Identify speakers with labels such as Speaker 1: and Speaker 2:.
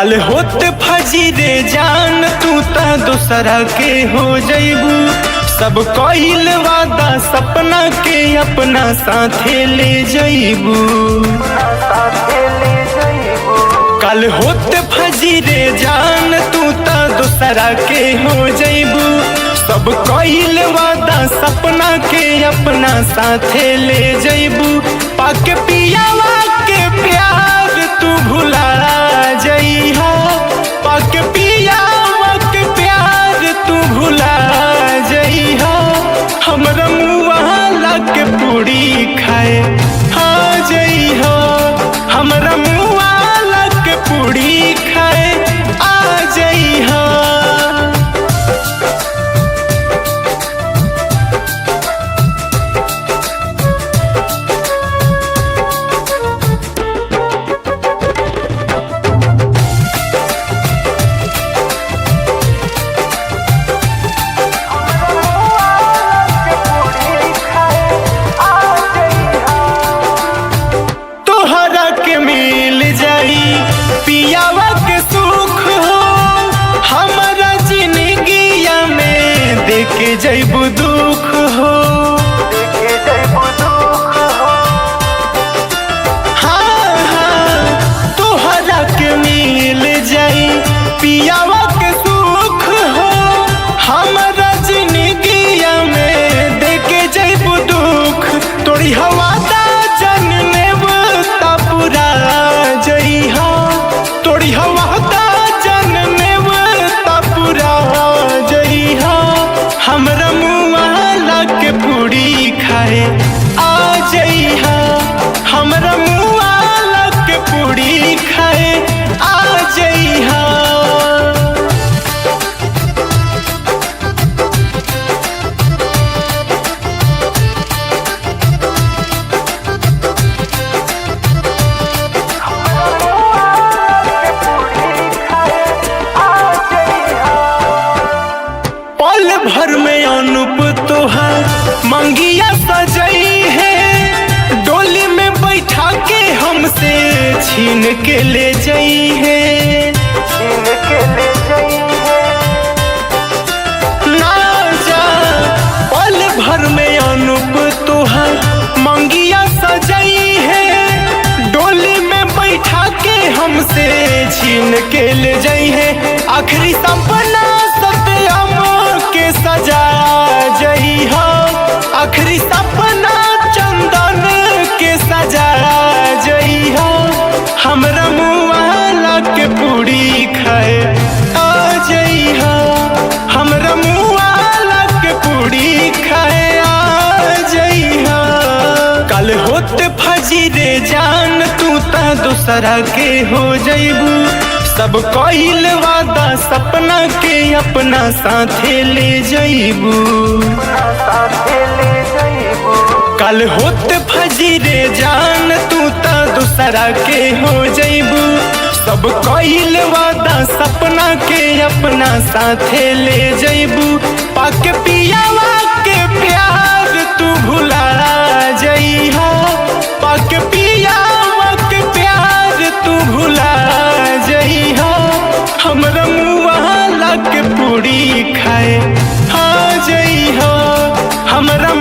Speaker 1: कल होत फजी रे जान तू ता दूसरा के हो जइबू। सब कइल वादा सपना के अपना साथे ले जइबू। कल होत फजी रे जान तू ता दूसरा के हो जइबू। सब कइल वादा सपना के अपना साथे ले जइबू। पाके पियावा के प्यार तू भुला जइहा। पाके पियावा के प्यार तू भुला जइहा। हमरा मुँह के पूरी खाए आ जइहा। हमरा मुँह के पूरी खाए आ जइहा। पियावा के सुख हो हमारा जिंदगिया में देखे जइबू दुख हो। हाँ हाँ तोहरा के मिल जाई पियावा के सुख हो हमारा जिंदगिया में देखे जइबू दुख। तोरी हवा जनने पूरा जइहा। तोरी हवा जनने पूरा जइहा। हमरा मुँह के पूरी खाए आ जइहा। हमरा मुँह के पूरी खाए आ जइहा। पल भर में अनुप तोहार मंगिया सजई है। डोली में बैठा के हमसे छीन के ले जई है। ना जा पल भर में अनुप तोहार मंगिया सजई है। डोली में बैठा के हमसे छीन के ले जई है। आखिरी सपना सत्यम के सजा जइहा। आखिरी सपना चंदन के सजा जइहा। हमरा मुँह के पूरी खाए आ जइहा। हमरा मुँह के पूरी खाए आ जइहा। कल होत फजी रे जान तू ता दूसरा के हो जइबू। सब कइल वादा सपना के अपना साथे ले जइबू। कल होत फजी रे जान तू ता दूसरा के हो जइबू। सब कइल वादा सपना के अपना साथे ले जइबू। पाके पियावा के प्यार तू भुला जइहा। पाके पियावा के प्यार तू भुला जइहा। हमरा मुँह के पूरी खाए आ जइहा। हमरा